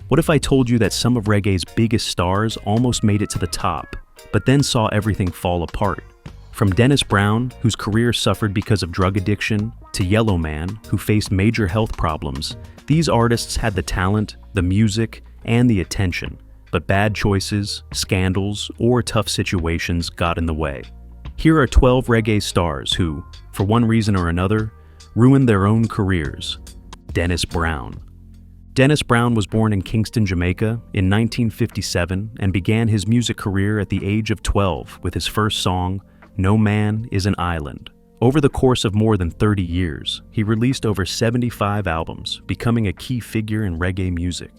What if I told you that some of reggae's biggest stars almost made it to the top, but then saw everything fall apart? From Dennis Brown, whose career suffered because of drug addiction, to Yellow Man, who faced major health problems, these artists had the talent, the music, and the attention, but bad choices, scandals, or tough situations got in the way. Here are 12 reggae stars who, for one reason or another, ruined their own careers. Dennis Brown. Dennis Brown was born in Kingston, Jamaica in 1957 and began his music career at the age of 12 with his first song, No Man is an Island. Over the course of more than 30 years, he released over 75 albums, becoming a key figure in reggae music.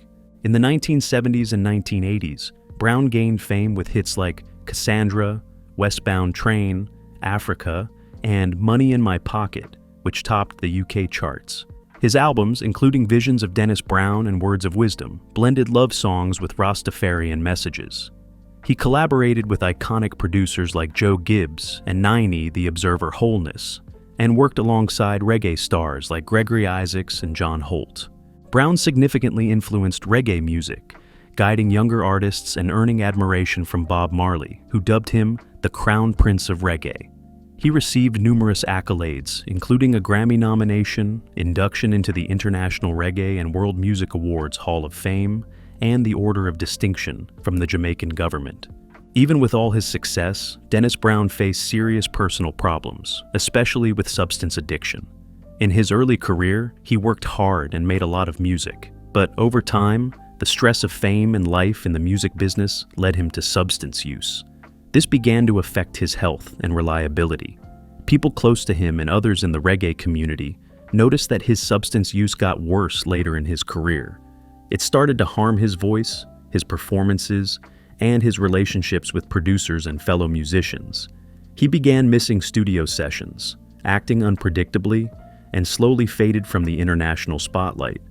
In the 1970s and 1980s, Brown gained fame with hits like Cassandra, Westbound Train, Africa, and Money in My Pocket, which topped the UK charts. His albums, including Visions of Dennis Brown and Words of Wisdom, blended love songs with Rastafarian messages. He collaborated with iconic producers like Joe Gibbs and 90 The Observer Wholeness, and worked alongside reggae stars like Gregory Isaacs and John Holt. Brown significantly influenced reggae music, guiding younger artists and earning admiration from Bob Marley, who dubbed him the Crown Prince of Reggae. He received numerous accolades, including a Grammy nomination, induction into the International Reggae and World Music Awards Hall of Fame, and the Order of Distinction from the Jamaican government. Even with all his success, Dennis Brown faced serious personal problems, especially with substance addiction. In his early career, he worked hard and made a lot of music, but over time, the stress of fame and life in the music business led him to substance use. This began to affect his health and reliability. People close to him and others in the reggae community noticed that his substance use got worse later in his career. It started to harm his voice, his performances, and his relationships with producers and fellow musicians. He began missing studio sessions, acting unpredictably, and slowly faded from the international spotlight,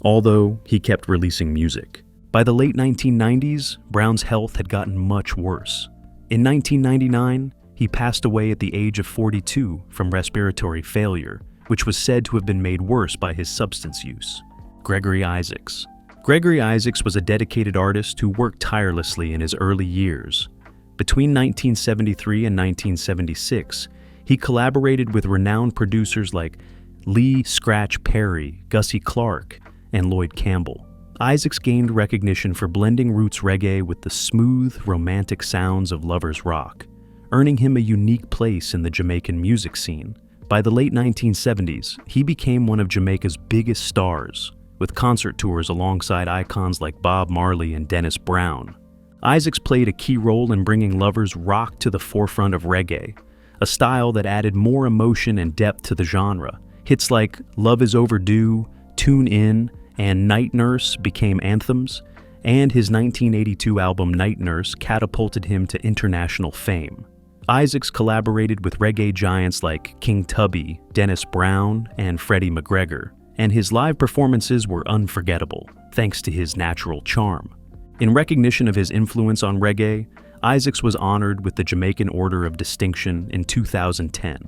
although he kept releasing music. By the late 1990s, Brown's health had gotten much worse. In 1999, he passed away at the age of 42 from respiratory failure, which was said to have been made worse by his substance use. Gregory Isaacs. Gregory Isaacs was a dedicated artist who worked tirelessly in his early years. Between 1973 and 1976, he collaborated with renowned producers like Lee Scratch Perry, Gussie Clarke, and Lloyd Campbell. Isaacs gained recognition for blending roots reggae with the smooth, romantic sounds of lovers rock, earning him a unique place in the Jamaican music scene. By the late 1970s, he became one of Jamaica's biggest stars, with concert tours alongside icons like Bob Marley and Dennis Brown. Isaacs played a key role in bringing lovers rock to the forefront of reggae, a style that added more emotion and depth to the genre. Hits like Love Is Overdue, Tune In, and Night Nurse became anthems, and his 1982 album Night Nurse catapulted him to international fame. Isaacs collaborated with reggae giants like King Tubby, Dennis Brown, and Freddie McGregor, and his live performances were unforgettable, thanks to his natural charm. In recognition of his influence on reggae, Isaacs was honored with the Jamaican Order of Distinction in 2010.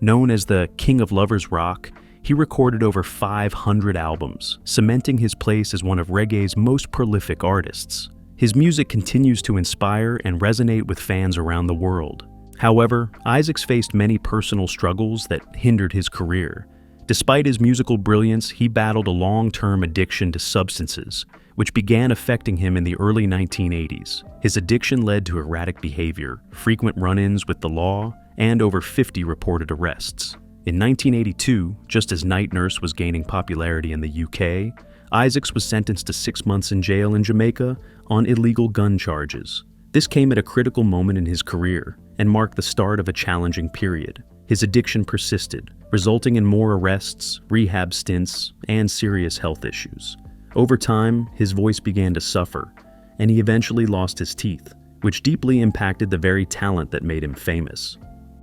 Known as the King of Lovers Rock, he recorded over 500 albums, cementing his place as one of reggae's most prolific artists. His music continues to inspire and resonate with fans around the world. However, Isaacs faced many personal struggles that hindered his career. Despite his musical brilliance, he battled a long-term addiction to substances, which began affecting him in the early 1980s. His addiction led to erratic behavior, frequent run-ins with the law, and over 50 reported arrests. In 1982, just as Night Nurse was gaining popularity in the UK, Isaacs was sentenced to 6 months in jail in Jamaica on illegal gun charges. This came at a critical moment in his career and marked the start of a challenging period. His addiction persisted, resulting in more arrests, rehab stints, and serious health issues. Over time, his voice began to suffer, and he eventually lost his teeth, which deeply impacted the very talent that made him famous.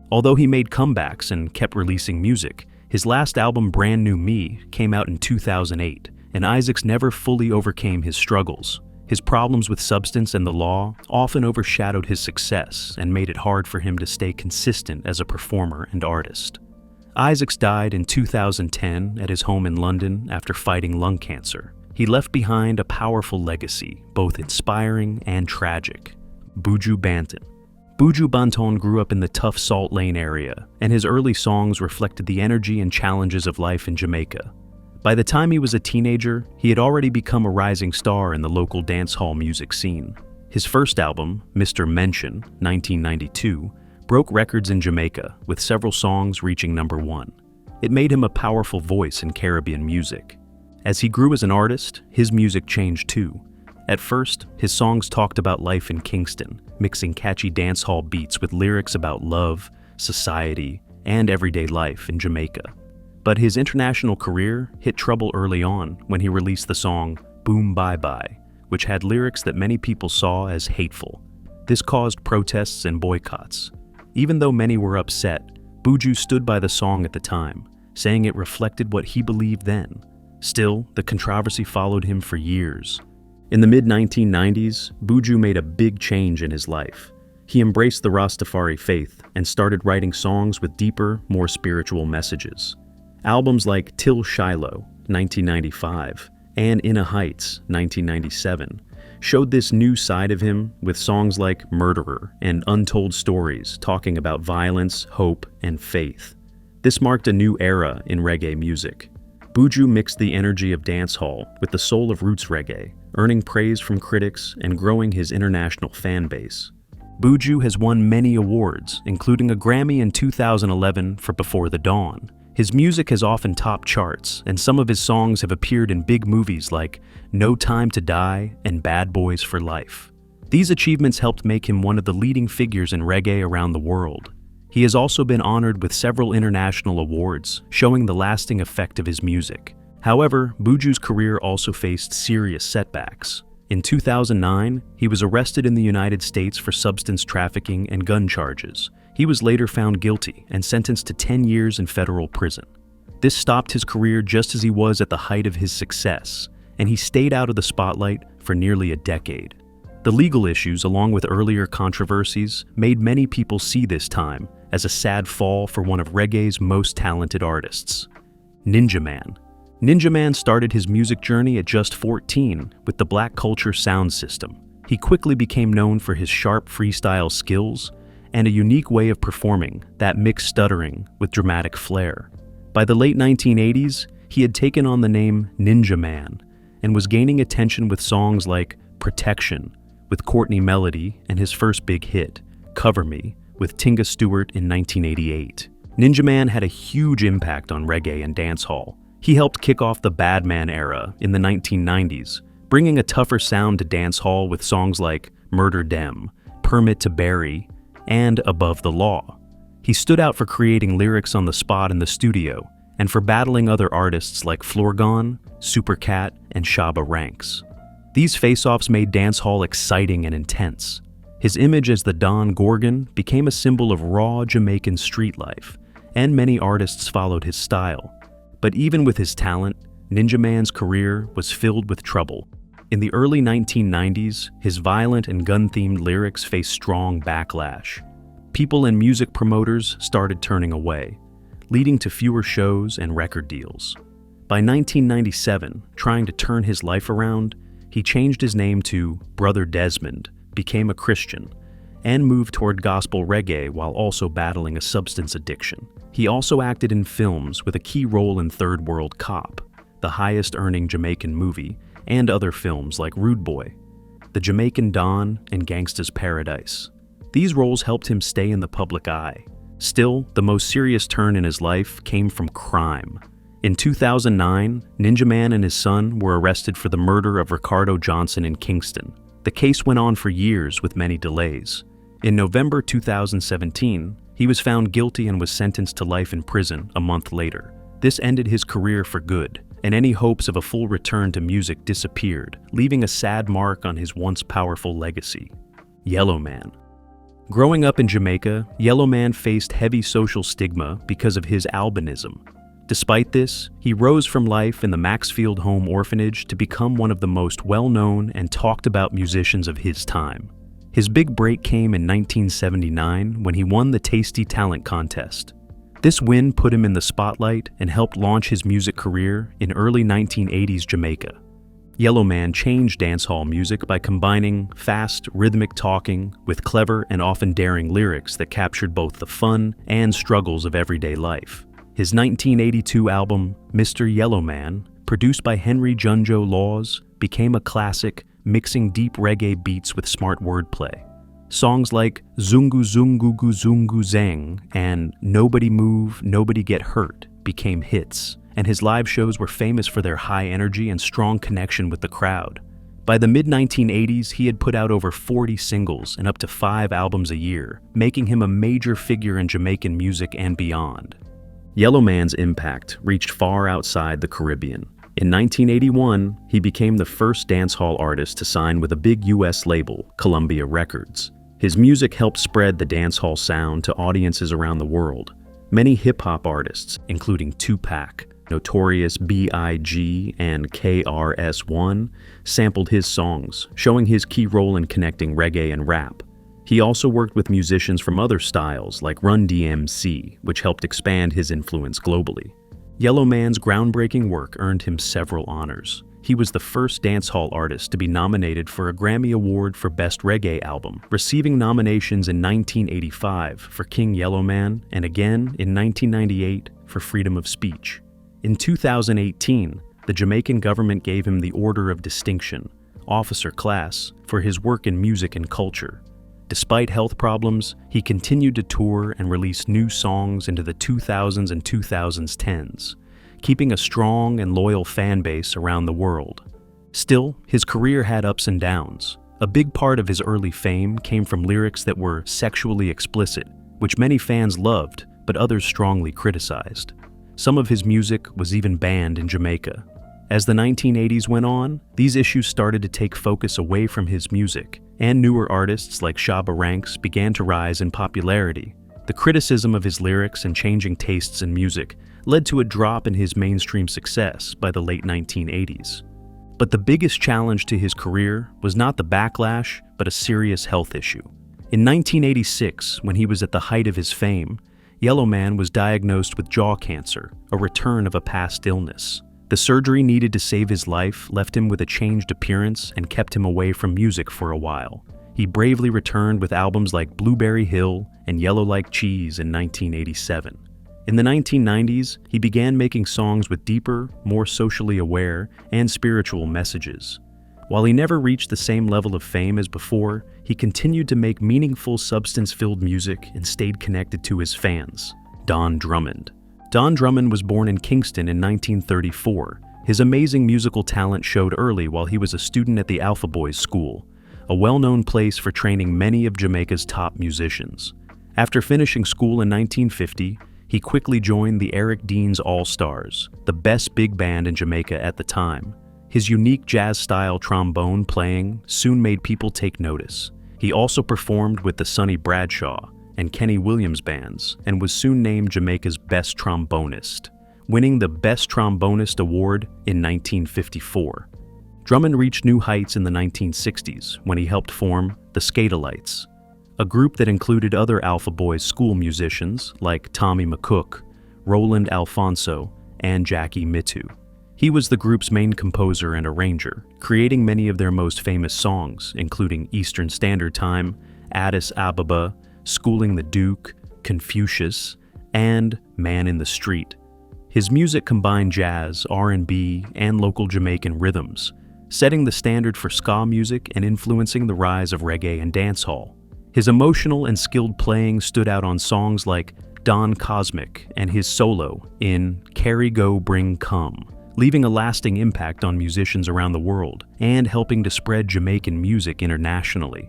Although he made comebacks and kept releasing music, his last album, Brand New Me, came out in 2008, and Isaacs never fully overcame his struggles. His problems with substance and the law often overshadowed his success and made it hard for him to stay consistent as a performer and artist. Isaacs died in 2010 at his home in London after fighting lung cancer. he left behind a powerful legacy, both inspiring and tragic. Buju Banton. Buju Banton grew up in the tough Salt Lane area, and his early songs reflected the energy and challenges of life in Jamaica. By the time he was a teenager, he had already become a rising star in the local dancehall music scene. His first album, Mr. Mention, 1992, broke records in Jamaica, with several songs reaching #1. It made him a powerful voice in Caribbean music. As he grew as an artist, his music changed too. At first, his songs talked about life in Kingston, mixing catchy dancehall beats with lyrics about love, society, and everyday life in Jamaica. But his international career hit trouble early on when he released the song Boom Bye Bye, which had lyrics that many people saw as hateful. This caused protests and boycotts. Even though many were upset, Buju stood by the song at the time, saying it reflected what he believed then. Still, the controversy followed him for years. In the mid-1990s, Buju made a big change in his life. He embraced the Rastafari faith and started writing songs with deeper, more spiritual messages. Albums like Till Shiloh, 1995, and Inna Heights, 1997, showed this new side of him with songs like Murderer and Untold Stories talking about violence, hope, and faith. This marked a new era in reggae music. Buju mixed the energy of dancehall with the soul of roots reggae, earning praise from critics and growing his international fan base. Buju has won many awards, including a Grammy in 2011 for Before the Dawn. His music has often topped charts, and some of his songs have appeared in big movies like No Time to Die and Bad Boys for Life. These achievements helped make him one of the leading figures in reggae around the world. He has also been honored with several international awards, showing the lasting effect of his music. However, Buju's career also faced serious setbacks. In 2009, he was arrested in the United States for substance trafficking and gun charges. He was later found guilty and sentenced to 10 years in federal prison. This stopped his career just as he was at the height of his success, and he stayed out of the spotlight for nearly a decade. The legal issues, along with earlier controversies, made many people see this time as a sad fall for one of reggae's most talented artists. Ninja Man. Ninja Man started his music journey at just 14 with the Black Culture sound system. He quickly became known for his sharp freestyle skills and a unique way of performing that mixed stuttering with dramatic flair. By the late 1980s, he had taken on the name Ninja Man and was gaining attention with songs like Protection with Courtney Melody and his first big hit, Cover Me, with Tinga Stewart in 1988. Ninja Man had a huge impact on reggae and dancehall. He helped kick off the Badman era in the 1990s, bringing a tougher sound to dancehall with songs like Murder Dem, Permit to Bury, and Above the Law. He stood out for creating lyrics on the spot in the studio and for battling other artists like Florgon, Supercat, and Shabba Ranks. These face-offs made dancehall exciting and intense. His image as the Don Gorgon became a symbol of raw Jamaican street life, and many artists followed his style. But even with his talent, Ninja Man's career was filled with trouble. In the early 1990s, his violent and gun-themed lyrics faced strong backlash. People and music promoters started turning away, leading to fewer shows and record deals. By 1997, trying to turn his life around, he changed his name to Brother Desmond, became a Christian, and moved toward gospel reggae while also battling a substance addiction. He also acted in films with a key role in Third World Cop, the highest-earning Jamaican movie, and other films like Rude Boy, The Jamaican Don, and Gangsta's Paradise. These roles helped him stay in the public eye. Still, the most serious turn in his life came from crime. In 2009, Ninja Man and his son were arrested for the murder of Ricardo Johnson in Kingston. The case went on for years with many delays. In November 2017, he was found guilty and was sentenced to life in prison a month later. This ended his career for good, and any hopes of a full return to music disappeared, leaving a sad mark on his once powerful legacy. Yellow Man. Growing up in Jamaica, Yellow Man faced heavy social stigma because of his albinism. Despite this, he rose from life in the Maxfield Home Orphanage to become one of the most well-known and talked-about musicians of his time. His big break came in 1979 when he won the Tasty Talent Contest. This win put him in the spotlight and helped launch his music career in early 1980s Jamaica. Yellow Man changed dancehall music by combining fast, rhythmic talking with clever and often daring lyrics that captured both the fun and struggles of everyday life. His 1982 album, Mr. Yellow Man, produced by Henry Junjo Laws, became a classic, mixing deep reggae beats with smart wordplay. Songs like Zungu Zungu Gu Zungu Zang and Nobody Move, Nobody Get Hurt became hits, and his live shows were famous for their high energy and strong connection with the crowd. By the mid-1980s, he had put out over 40 singles and up to 5 albums a year, making him a major figure in Jamaican music and beyond. Yellow Man's impact reached far outside the Caribbean. In 1981, he became the first dancehall artist to sign with a big US label, Columbia Records. His music helped spread the dancehall sound to audiences around the world. Many hip-hop artists, including Tupac, Notorious B.I.G., and KRS-One, sampled his songs, showing his key role in connecting reggae and rap. He also worked with musicians from other styles like Run DMC, which helped expand his influence globally. Yellow Man's groundbreaking work earned him several honors. He was the first dancehall artist to be nominated for a Grammy Award for Best Reggae Album, receiving nominations in 1985 for King Yellow Man and again in 1998 for Freedom of Speech. In 2018, the Jamaican government gave him the Order of Distinction, Officer Class, for his work in music and culture. Despite health problems, he continued to tour and release new songs into the 2000s and 2010s, keeping a strong and loyal fan base around the world. Still, his career had ups and downs. A big part of his early fame came from lyrics that were sexually explicit, which many fans loved, but others strongly criticized. Some of his music was even banned in Jamaica. As the 1980s went on, these issues started to take focus away from his music, and newer artists like Shabba Ranks began to rise in popularity. The criticism of his lyrics and changing tastes in music led to a drop in his mainstream success by the late 1980s. But the biggest challenge to his career was not the backlash, but a serious health issue. In 1986, when he was at the height of his fame, Yellow Man was diagnosed with jaw cancer, a return of a past illness. The surgery needed to save his life left him with a changed appearance and kept him away from music for a while. He bravely returned with albums like Blueberry Hill and Yellow Like Cheese in 1987. In the 1990s, he began making songs with deeper, more socially aware, and spiritual messages. While he never reached the same level of fame as before, he continued to make meaningful, substance-filled music and stayed connected to his fans. Don Drummond. Don Drummond was born in Kingston in 1934. His amazing musical talent showed early while he was a student at the Alpha Boys School, a well-known place for training many of Jamaica's top musicians. After finishing school in 1950, he quickly joined the Eric Dean's All-Stars, the best big band in Jamaica at the time. His unique jazz-style trombone playing soon made people take notice. He also performed with the Sonny Bradshaw and Kenny Williams bands and was soon named Jamaica's best trombonist, winning the Best Trombonist Award in 1954. Drummond reached new heights in the 1960s when he helped form the Skatalites, a group that included other Alpha Boys school musicians like Tommy McCook, Roland Alfonso, and Jackie Mitu. He was the group's main composer and arranger, creating many of their most famous songs, including Eastern Standard Time, Addis Ababa, Schooling the Duke, Confucius, and Man in the Street. His music combined jazz, R&B, and local Jamaican rhythms, setting the standard for ska music and influencing the rise of reggae and dancehall. His emotional and skilled playing stood out on songs like Don Cosmic and his solo in Carry Go Bring Come, leaving a lasting impact on musicians around the world and helping to spread Jamaican music internationally.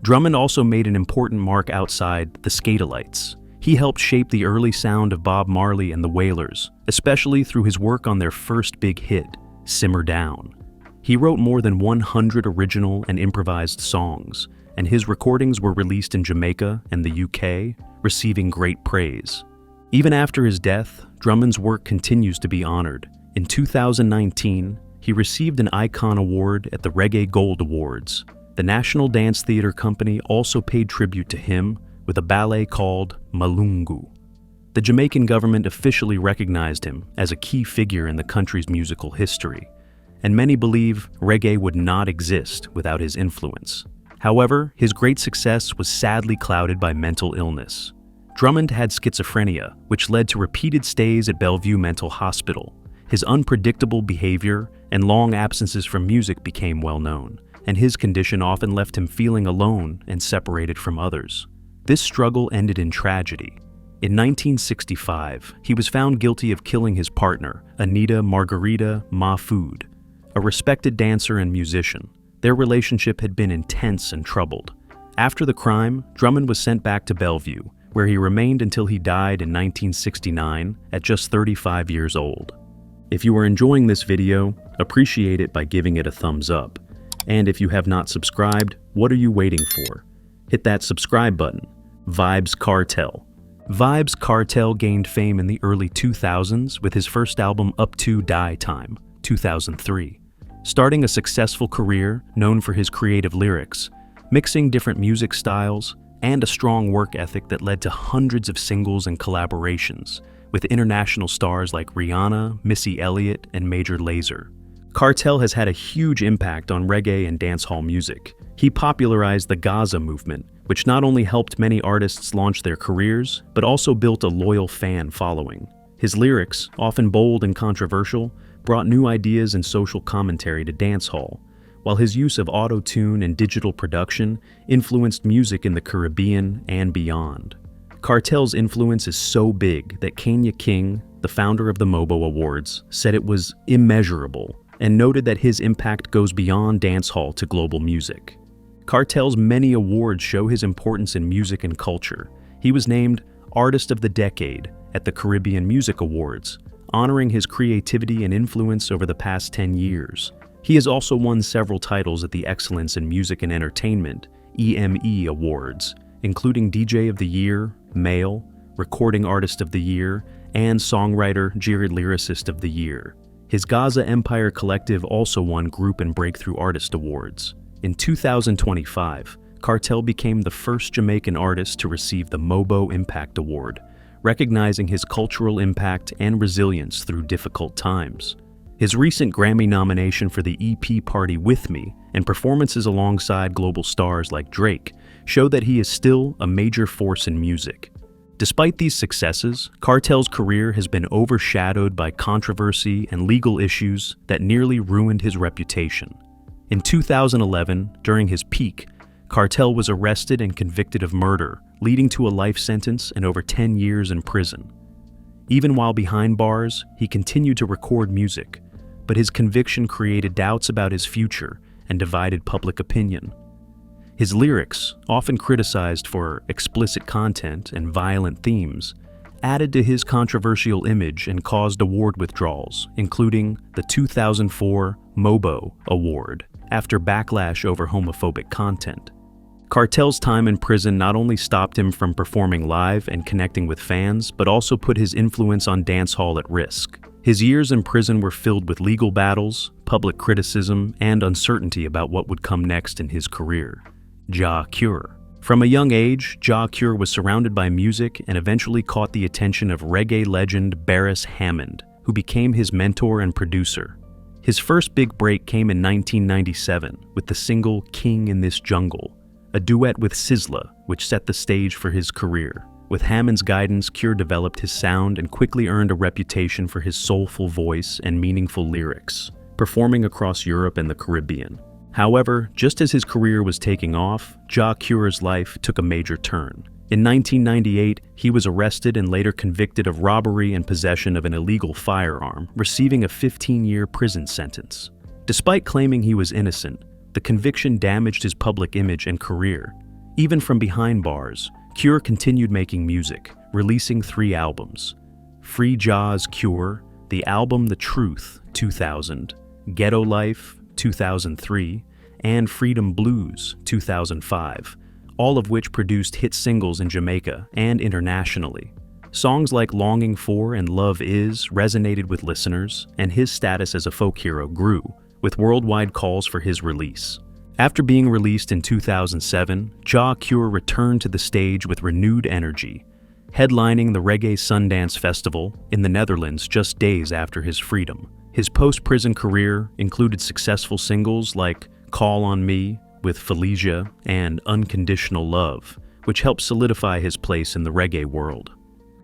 Drummond also made an important mark outside the Skatalites. He helped shape the early sound of Bob Marley and the Wailers, especially through his work on their first big hit, Simmer Down. He wrote more than 100 original and improvised songs, and his recordings were released in Jamaica and the UK, receiving great praise. Even after his death, Drummond's work continues to be honored. In 2019, he received an Icon Award at the Reggae Gold Awards. The National Dance Theatre Company also paid tribute to him with a ballet called Malungu. The Jamaican government officially recognized him as a key figure in the country's musical history, and many believe reggae would not exist without his influence. However, his great success was sadly clouded by mental illness. Drummond had schizophrenia, which led to repeated stays at Bellevue Mental Hospital. His unpredictable behavior and long absences from music became well known, and his condition often left him feeling alone and separated from others. This struggle ended in tragedy. In 1965, he was found guilty of killing his partner, Anita Margarita Mahfood, a respected dancer and musician. Their relationship had been intense and troubled. After the crime, Drummond was sent back to Bellevue, where he remained until he died in 1969 at just 35 years old. If you are enjoying this video, appreciate it by giving it a thumbs up. And if you have not subscribed, what are you waiting for? Hit that subscribe button. Vybz Kartel. Vybz Kartel gained fame in the early 2000s with his first album Up To Die Time, 2003. Starting a successful career known for his creative lyrics, mixing different music styles, and a strong work ethic that led to hundreds of singles and collaborations with international stars like Rihanna, Missy Elliott, and Major Lazer. Kartel has had a huge impact on reggae and dancehall music. He popularized the Gaza movement, which not only helped many artists launch their careers, but also built a loyal fan following. His lyrics, often bold and controversial, brought new ideas and social commentary to dancehall, while his use of auto-tune and digital production influenced music in the Caribbean and beyond. Kartel's influence is so big that Kenya King, the founder of the MOBO Awards, said it was immeasurable and noted that his impact goes beyond dancehall to global music. Kartel's many awards show his importance in music and culture. He was named Artist of the Decade at the Caribbean Music Awards, honoring his creativity and influence over the past 10 years. He has also won several titles at the Excellence in Music and Entertainment (EME) Awards, including DJ of the Year, Male, Recording Artist of the Year, and Songwriter Jirid Lyricist of the Year. His Gaza Empire Collective also won Group and Breakthrough Artist Awards. In 2025, Kartel became the first Jamaican artist to receive the MOBO Impact Award, recognizing his cultural impact and resilience through difficult times. His recent Grammy nomination for the EP Party With Me and performances alongside global stars like Drake show that he is still a major force in music. Despite these successes, Kartel's career has been overshadowed by controversy and legal issues that nearly ruined his reputation. In 2011, during his peak, Kartel was arrested and convicted of murder, leading to a life sentence and over 10 years in prison. Even while behind bars, he continued to record music, but his conviction created doubts about his future and divided public opinion. His lyrics, often criticized for explicit content and violent themes, added to his controversial image and caused award withdrawals, including the 2004 MOBO Award, after backlash over homophobic content. Kartel's time in prison not only stopped him from performing live and connecting with fans, but also put his influence on dancehall at risk. His years in prison were filled with legal battles, public criticism, and uncertainty about what would come next in his career. Jah Cure. From a young age, Jah Cure was surrounded by music and eventually caught the attention of reggae legend Beres Hammond, who became his mentor and producer. His first big break came in 1997 with the single King in This Jungle, a duet with Sizzla, which set the stage for his career. With Hammond's guidance, Cure developed his sound and quickly earned a reputation for his soulful voice and meaningful lyrics, performing across Europe and the Caribbean. However, just as his career was taking off, Jah Cure's life took a major turn. In 1998, he was arrested and later convicted of robbery and possession of an illegal firearm, receiving a 15-year prison sentence. Despite claiming he was innocent, the conviction damaged his public image and career. Even from behind bars, Cure continued making music, releasing 3 albums: Free Jah's Cure, the album The Truth, 2000, Ghetto Life, 2003, and Freedom Blues, 2005, all of which produced hit singles in Jamaica and internationally. Songs like Longing For and Love Is resonated with listeners, and his status as a folk hero grew, with worldwide calls for his release. After being released in 2007, Jah Cure returned to the stage with renewed energy, headlining the Reggae Sundance Festival in the Netherlands just days after his freedom. His post-prison career included successful singles like Call on Me with Felicia and Unconditional Love, which helped solidify his place in the reggae world.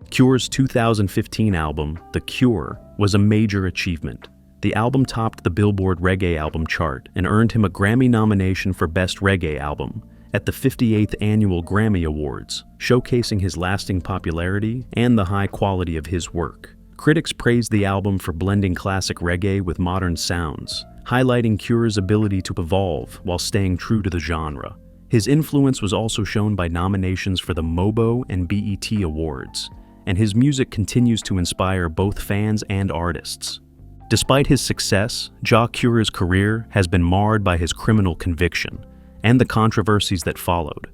Cure's 2015 album, The Cure, was a major achievement. The album topped the Billboard Reggae Album chart and earned him a Grammy nomination for Best Reggae Album at the 58th Annual Grammy Awards, showcasing his lasting popularity and the high quality of his work. Critics praised the album for blending classic reggae with modern sounds, highlighting Cure's ability to evolve while staying true to the genre. His influence was also shown by nominations for the MOBO and BET Awards, and his music continues to inspire both fans and artists. Despite his success, Jah Cure's career has been marred by his criminal conviction and the controversies that followed.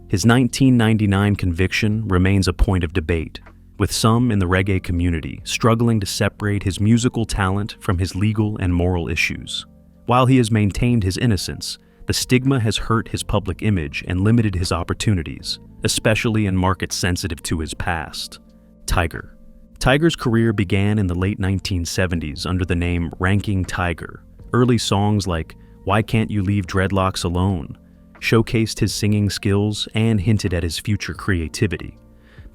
His 1999 conviction remains a point of debate, with some in the reggae community struggling to separate his musical talent from his legal and moral issues. While he has maintained his innocence, the stigma has hurt his public image and limited his opportunities, especially in markets sensitive to his past. Tiger. Tiger's career began in the late 1970s under the name Ranking Tiger. Early songs like Why Can't You Leave Dreadlocks Alone showcased his singing skills and hinted at his future creativity.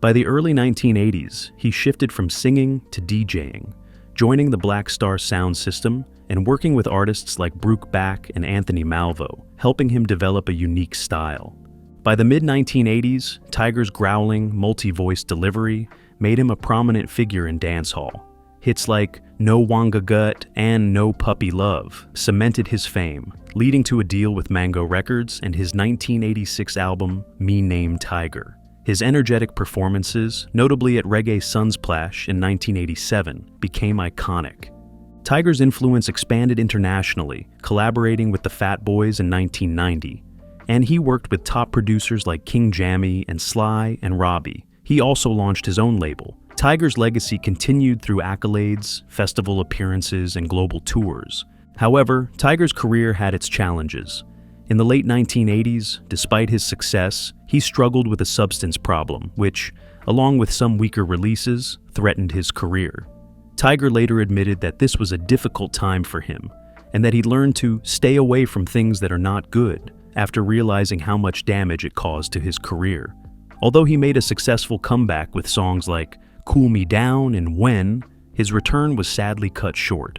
By the early 1980s, he shifted from singing to DJing, joining the Black Star sound system and working with artists like Brooke Back and Anthony Malvo, helping him develop a unique style. By the mid-1980s, Tiger's growling, multi-voice delivery made him a prominent figure in dancehall. Hits like No Wanga Gut and No Puppy Love cemented his fame, leading to a deal with Mango Records and his 1986 album, Me Name Tiger. His energetic performances, notably at Reggae Sunsplash in 1987, became iconic. Tiger's influence expanded internationally, collaborating with the Fat Boys in 1990, and he worked with top producers like King Jammy and Sly and Robbie. He also launched his own label. Tiger's legacy continued through accolades, festival appearances, and global tours. However, Tiger's career had its challenges. In the late 1980s, despite his success, he struggled with a substance problem, which, along with some weaker releases, threatened his career. Tiger later admitted that this was a difficult time for him, and that he learned to stay away from things that are not good after realizing how much damage it caused to his career. Although he made a successful comeback with songs like Cool Me Down and When, his return was sadly cut short.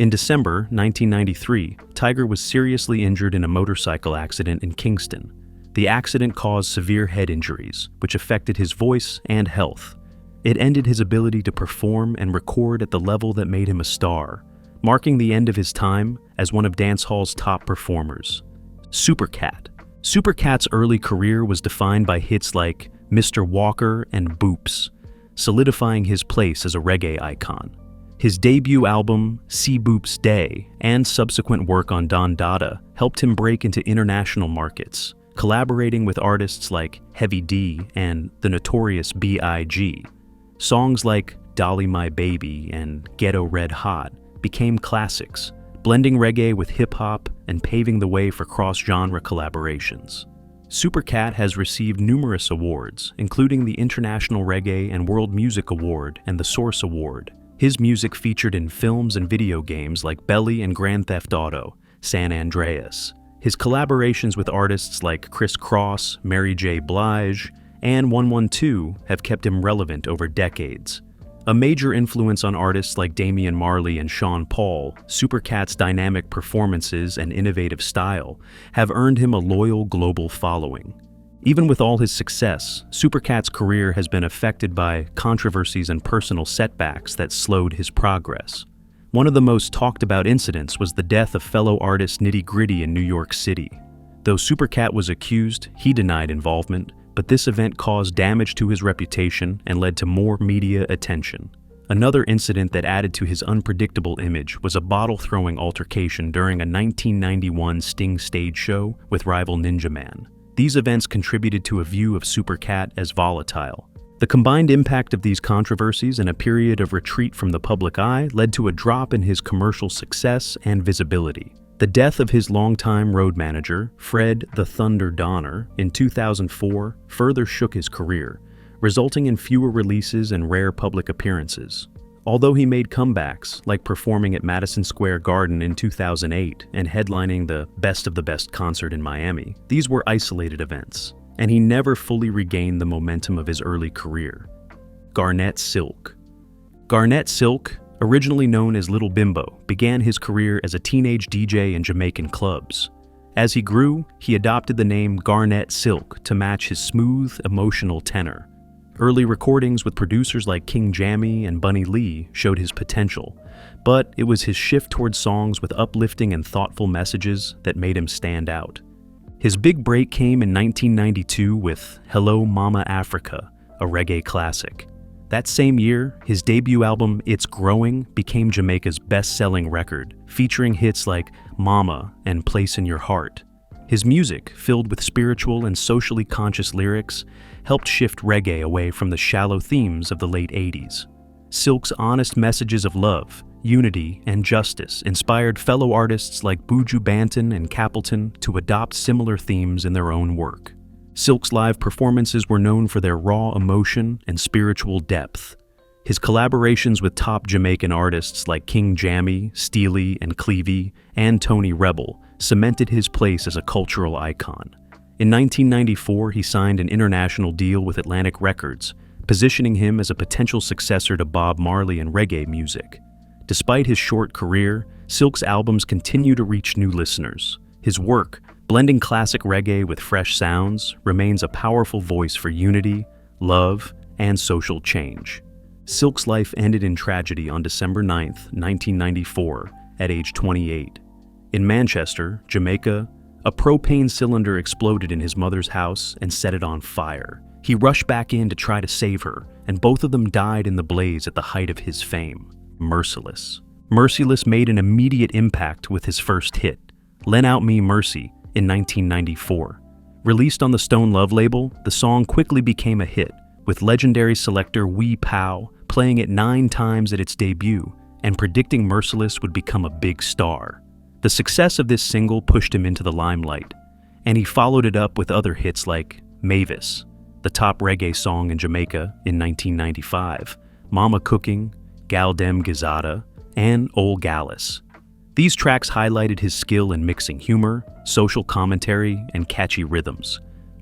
In December 1993, Tiger was seriously injured in a motorcycle accident in Kingston. The accident caused severe head injuries, which affected his voice and health. It ended his ability to perform and record at the level that made him a star, marking the end of his time as one of dancehall's top performers. Supercat. Supercat's early career was defined by hits like Mr. Walker and Boops, solidifying his place as a reggae icon. His debut album, See Boops Day, and subsequent work on Don Dada helped him break into international markets, collaborating with artists like Heavy D and the notorious B.I.G. Songs like Dolly My Baby and Ghetto Red Hot became classics, blending reggae with hip-hop and paving the way for cross-genre collaborations. Supercat has received numerous awards, including the International Reggae and World Music Award and the Source Award. His music featured in films and video games like Belly and Grand Theft Auto, San Andreas. His collaborations with artists like Chris Cross, Mary J. Blige, and 112 have kept him relevant over decades. A major influence on artists like Damian Marley and Sean Paul, Supercat's dynamic performances and innovative style have earned him a loyal global following. Even with all his success, Supercat's career has been affected by controversies and personal setbacks that slowed his progress. One of the most talked about incidents was the death of fellow artist Nitty Gritty in New York City. Though Supercat was accused, he denied involvement, but this event caused damage to his reputation and led to more media attention. Another incident that added to his unpredictable image was a bottle-throwing altercation during a 1991 Sting stage show with rival Ninja Man. These events contributed to a view of Supercat as volatile. The combined impact of these controversies and a period of retreat from the public eye led to a drop in his commercial success and visibility. The death of his longtime road manager, Fred the Thunder Donner, in 2004 further shook his career, resulting in fewer releases and rare public appearances. Although he made comebacks, like performing at Madison Square Garden in 2008 and headlining the Best of the Best concert in Miami, these were isolated events, and he never fully regained the momentum of his early career. Garnett Silk. Garnett Silk, originally known as Little Bimbo, began his career as a teenage DJ in Jamaican clubs. As he grew, he adopted the name Garnett Silk to match his smooth, emotional tenor. Early recordings with producers like King Jammy and Bunny Lee showed his potential, but it was his shift towards songs with uplifting and thoughtful messages that made him stand out. His big break came in 1992 with Hello Mama Africa, a reggae classic. That same year, his debut album It's Growing became Jamaica's best-selling record, featuring hits like Mama and Place in Your Heart. His music, filled with spiritual and socially conscious lyrics, helped shift reggae away from the shallow themes of the late 80s. Silk's honest messages of love, unity, and justice inspired fellow artists like Buju Banton and Capleton to adopt similar themes in their own work. Silk's live performances were known for their raw emotion and spiritual depth. His collaborations with top Jamaican artists like King Jammy, Steely, and Clevie, and Tony Rebel cemented his place as a cultural icon. In 1994, he signed an international deal with Atlantic Records, positioning him as a potential successor to Bob Marley in reggae music. Despite his short career, Silk's albums continue to reach new listeners. His work, blending classic reggae with fresh sounds, remains a powerful voice for unity, love, and social change. Silk's life ended in tragedy on December 9, 1994, at age 28. In Manchester, Jamaica, a propane cylinder exploded in his mother's house and set it on fire. He rushed back in to try to save her, and both of them died in the blaze at the height of his fame. Merciless. Merciless made an immediate impact with his first hit, Lend Out Me Mercy, in 1994. Released on the Stone Love label, the song quickly became a hit, with legendary selector Wee Pow playing it 9 times at its debut and predicting Merciless would become a big star. The success of this single pushed him into the limelight, and he followed it up with other hits like Mavis, the top reggae song in Jamaica in 1995, Mama Cooking, Gal Dem Gizada, and Ol Gallus. These tracks highlighted his skill in mixing humor, social commentary, and catchy rhythms.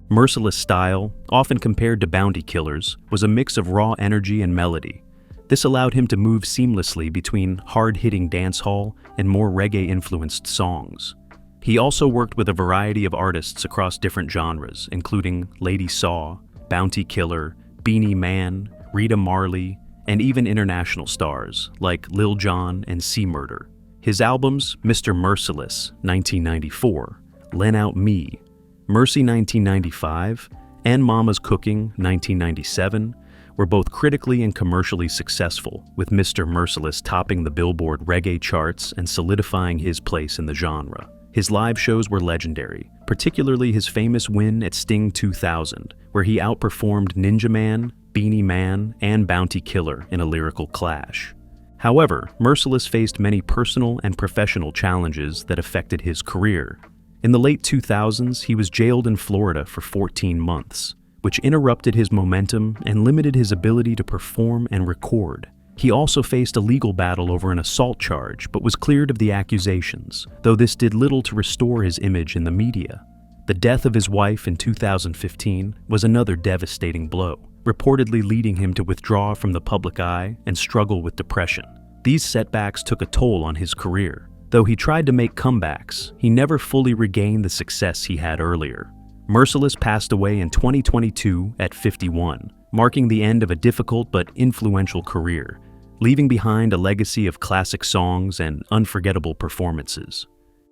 Merciless style, often compared to Bounty Killers, was a mix of raw energy and melody. This allowed him to move seamlessly between hard-hitting dancehall and more reggae-influenced songs. He also worked with a variety of artists across different genres, including Lady Saw, Bounty Killer, Beanie Man, Rita Marley, and even international stars like Lil Jon and C Murder. His albums, Mr. Merciless, 1994, Lend Out Me, Mercy 1995, and Mama's Cooking, 1997, were both critically and commercially successful, with Mr. Merciless topping the Billboard reggae charts and solidifying his place in the genre. His live shows were legendary, particularly his famous win at Sting 2000, where he outperformed Ninja Man, Beanie Man, and Bounty Killer in a lyrical clash. However, Merciless faced many personal and professional challenges that affected his career. In the late 2000s, he was jailed in Florida for 14 months, which interrupted his momentum and limited his ability to perform and record. He also faced a legal battle over an assault charge, but was cleared of the accusations, though this did little to restore his image in the media. The death of his wife in 2015 was another devastating blow, reportedly leading him to withdraw from the public eye and struggle with depression. These setbacks took a toll on his career. Though he tried to make comebacks, he never fully regained the success he had earlier. Merciless passed away in 2022 at 51, marking the end of a difficult but influential career, leaving behind a legacy of classic songs and unforgettable performances.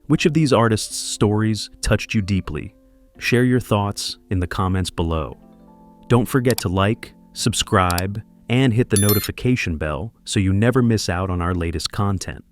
Which of these artists' stories touched you deeply? Share your thoughts in the comments below. Don't forget to like, subscribe, and hit the notification bell so you never miss out on our latest content.